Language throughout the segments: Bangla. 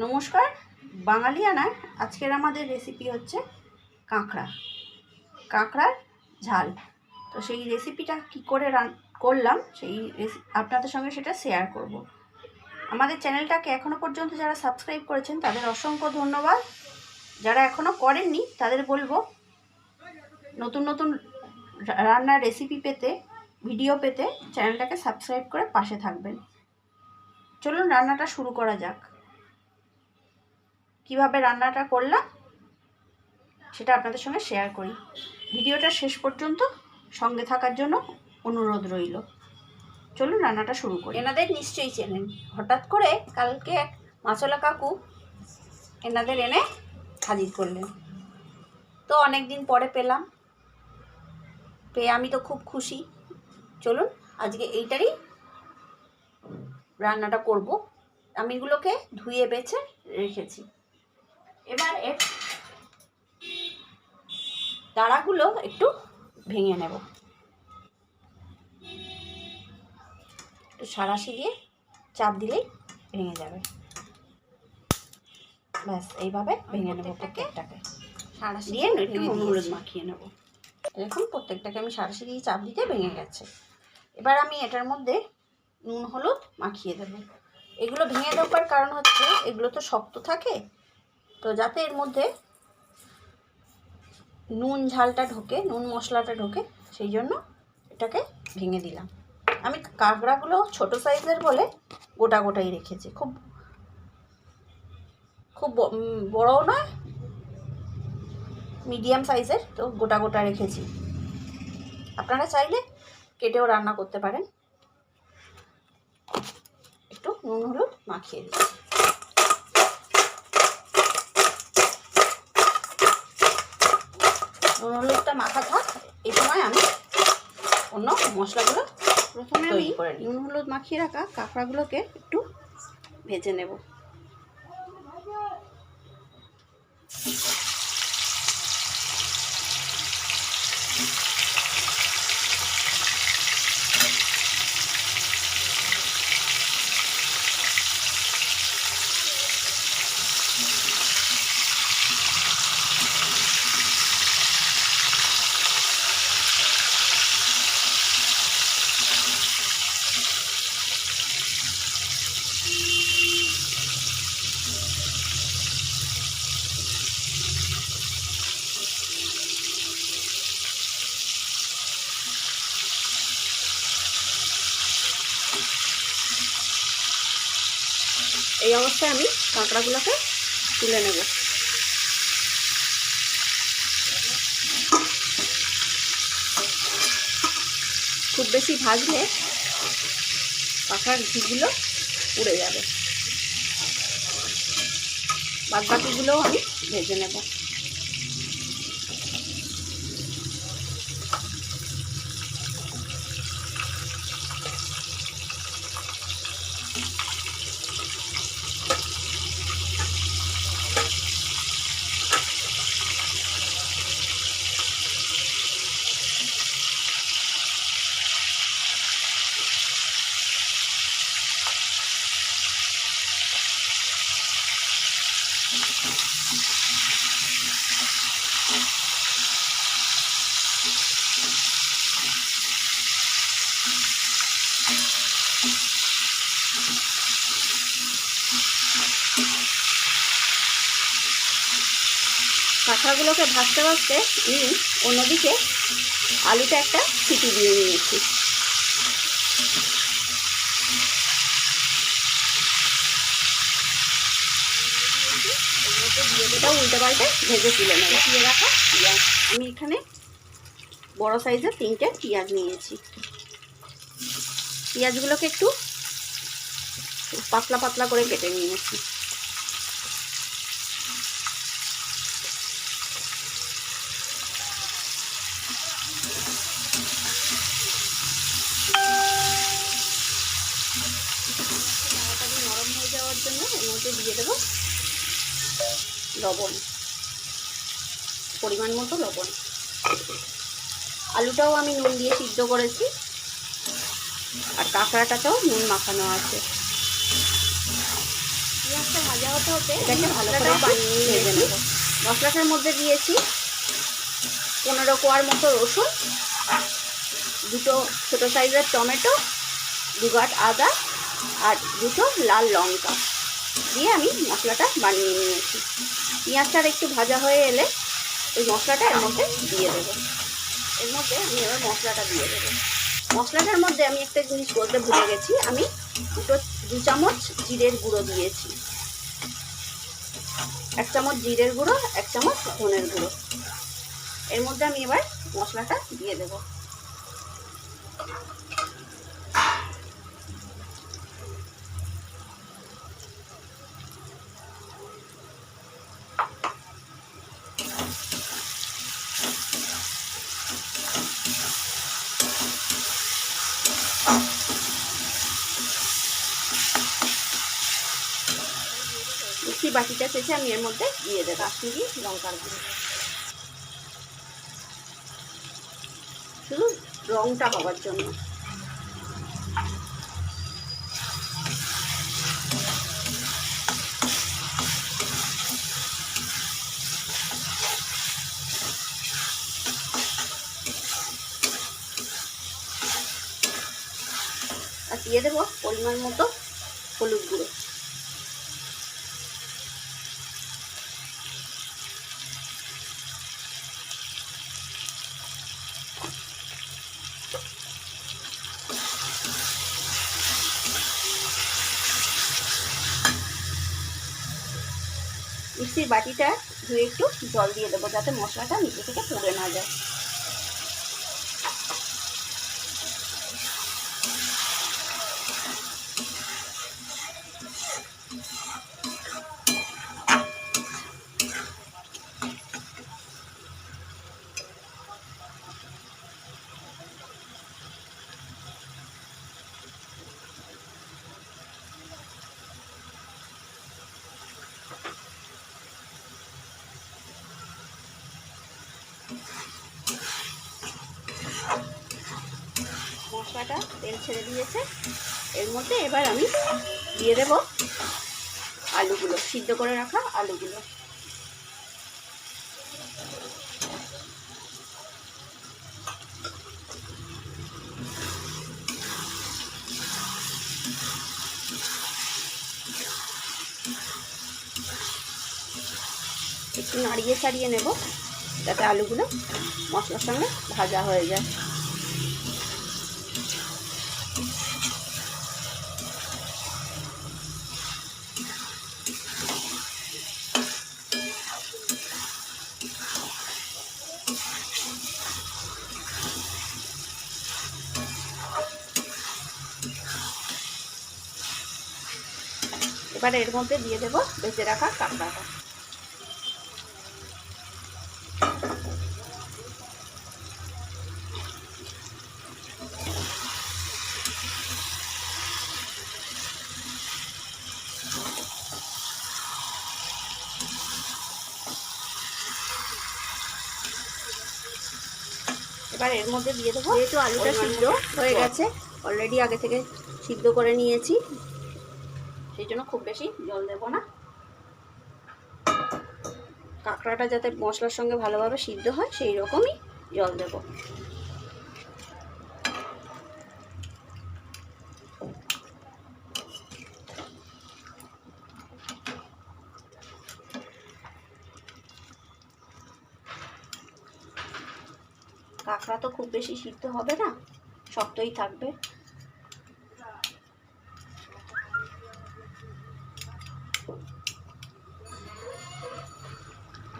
নমস্কার, বাঙালিয়ানায় আজকের আমাদের রেসিপি হচ্ছে কাঁকড়ার ঝাল। তো সেই রেসিপিটা কি করে করলাম সেই আপনাদের সঙ্গে সেটা শেয়ার করব। আমাদের চ্যানেলটাকে এখনও পর্যন্ত যারা সাবস্ক্রাইব করেছেন তাদের অসংখ্য ধন্যবাদ। যারা এখনও করেননি তাদের বলবো নতুন নতুন রান্নার রেসিপি পেতে, ভিডিও পেতে চ্যানেলটাকে সাবস্ক্রাইব করে পাশে থাকবেন। চলুন রান্নাটা শুরু করা যাক। কিভাবে রান্নাটা করলাম সেটা আপনাদের সঙ্গে শেয়ার করি। ভিডিওটা শেষ পর্যন্ত সঙ্গে থাকার জন্য অনুরোধ রইল। চলুন রান্নাটা শুরু করি। এনাদের নিশ্চয়ই চেনেন, হঠাৎ করে কালকে এক মাছলা কাকু এনাদের এনে হাজির করলেন। তো অনেক দিন পরে পেয়ে আমি তো খুব খুশি। চলুন আজকে এইটারই রান্নাটা করব। আমি এগুলোকে ধুয়ে বেছে রেখেছি। এবার এর দাঁড়াগুলো একটু ভেঙে নেব। একটু সাঁড়াশি দিয়ে চাপ দিলেই ভেঙে যাবে। ব্যাস এইভাবে ভেঙে নেব প্রত্যেকটাকে। সাঁড়াশি দিয়ে একটু নুন হলুদ মাখিয়ে নেব। দেখুন প্রত্যেকটাকে আমি সাঁড়াশি দিয়ে চাপ দিতে ভেঙে গেছে। এবার আমি এটার মধ্যে নুন হলুদ মাখিয়ে দেব। এগুলো ভেঙে দেওয়ার কারণ হচ্ছে এগুলো তো শক্ত থাকে, তো যাতে এর মধ্যে নুন ঝালটা ঢোকে, নুন মশলাটা ঢোকে, সেই জন্য এটাকে ভেঙে দিলাম। আমি কাঁকড়াগুলো ছোট সাইজের বলে গোটা গোটাই রেখেছি, খুব বড়ও নয়, মিডিয়াম সাইজের, তো গোটা গোটা রেখেছি। আপনারা চাইলে কেটেও রান্না করতে পারেন। একটু নুন হলুদ মাখিয়ে দিচ্ছি। নুন হলুদটা মাখা থাক, এই সময় আমি অন্য মশলাগুলো প্রথমে আমি নুন হলুদ মাখিয়ে রাখা কাঁকড়াগুলোকে একটু ভেজে নেব। এই অবস্থায় আমি কাঁকড়াগুলোকে তুলে নেব। খুব বেশি ভাজলে কাঁকড়ার ঘিগুলো উড়ে যাবে। বাদবাকিগুলোও আমি ভেজে নেব। কাঁকড়াগুলোকে ভাজতে ভাজতে আমি অন্যদিকে আলুটা একটা সিটি দিয়ে নিয়েছি। এটাও উল্টে পাল্টে ভেজে তুলে নেব। দিয়ে রাখা পেঁয়াজ, আমি এখানে বড় সাইজের 3টে পেঁয়াজ নিয়েছি। পেঁয়াজগুলোকে একটু পাতলা পাতলা করে কেটে নিয়েছি। নরম হয়ে যাওয়ার জন্য এর মধ্যে দিয়ে দেবো লবণ, পরিমাণ মতো লবণ। আলুটাও আমি নুন দিয়ে সিদ্ধ করেছি, আর কাঁকড়াটাতেও নুন মাখানো আছে। পেঁয়াজটা মশলাটা ভাজা হতে হতে এটাকে ভালো করে বানিয়ে ভেজে নেব। মশলাটার মধ্যে দিয়েছি 15 কোয়ার মতো রসুন, 2টো ছোটো সাইজের টমেটো, 2 গাঁট আদা আর 2টো লাল লঙ্কা দিয়ে আমি মশলাটা বানিয়ে নিয়েছি। পেঁয়াজটার একটু ভাজা হয়ে এলে ওই মশলাটা এর মধ্যে দিয়ে দেবো। এর মধ্যে আমি এবার মশলাটা দিয়ে দেবো। মশলাটার মধ্যে আমি একটা জিনিস বলতে ভুলে গেছি, আমি 2 চামচ জিরের গুঁড়ো দিয়েছি। 1 চামচ জিরের গুঁড়ো, 1 চামচ ধনের গুঁড়ো। এর মধ্যে আমি এবার মশলাটা দিয়ে দেবো। মিক্সি বাটিটা চেঁচে আমি এর মধ্যে দিয়ে দেবো কাশ্মীরি লঙ্কার গুঁড়ো, শুধু রঙটা হওয়ার জন্য। আর দিয়ে দেবো পরিমাণ মতো হলুদ গুঁড়ো। মিক্সির বাটিটা ধুয়ে একটু জল দিয়ে দেবো যাতে মশলাটা নিচে থেকে পুড়ে না যায়। মশলাটা তেল ছেড়ে দিয়েছে, এর মধ্যে এবার আমি দিয়ে দেব আলুগুলো, সিদ্ধ করে রাখা আলুগুলো। একটু নাড়িয়ে ছাড়িয়ে নেব যাতে আলুগুলো মশলার সঙ্গে ভাজা হয়ে যায়। এবার এর মধ্যে দিয়ে দেব ভেজে রাখা কাঁকড়াটা। এবার এর মধ্যে দিয়ে দেবো, যেহেতু আলুটা সিদ্ধ হয়ে গেছে অলরেডি, আগে থেকে সিদ্ধ করে নিয়েছি, সেই জন্য খুব বেশি জল দেব না। কাঁকড়াটা যাতে মশলার সঙ্গে ভালোভাবে সিদ্ধ হয় সেই রকমই জল দেব। কাঁকড়া তো খুব বেশি সিদ্ধ হবে না, শক্তই থাকবে।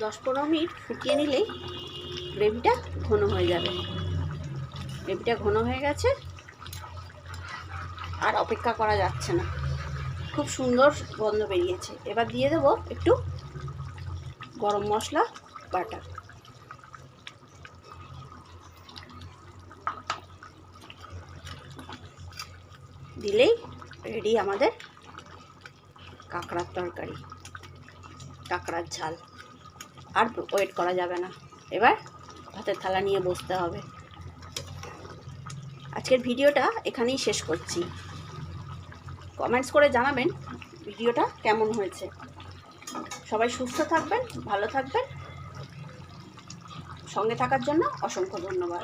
10-15 মিনিট ফুটিয়ে নিলেই গ্রেভিটা ঘন হয়ে যাবে। গ্রেভিটা ঘন হয়ে গেছে, আর অপেক্ষা করা যাচ্ছে না, খুব সুন্দর গন্ধ বেরিয়েছে। এবার দিয়ে দেবো একটু গরম মশলা বাটা। দিলেই রেডি আমাদের কাঁকড়ার তরকারি, কাঁকড়ার ঝাল। আর ওয়েট করা যাবে না, এবার ভাতের থালা নিয়ে বসতে হবে। আজকের ভিডিওটা এখানেই শেষ করছি। কমেন্টস করে জানাবেন ভিডিওটা কেমন হয়েছে। সবাই সুস্থ থাকবেন, ভালো থাকবেন, সঙ্গে থাকার জন্য অসংখ্য ধন্যবাদ।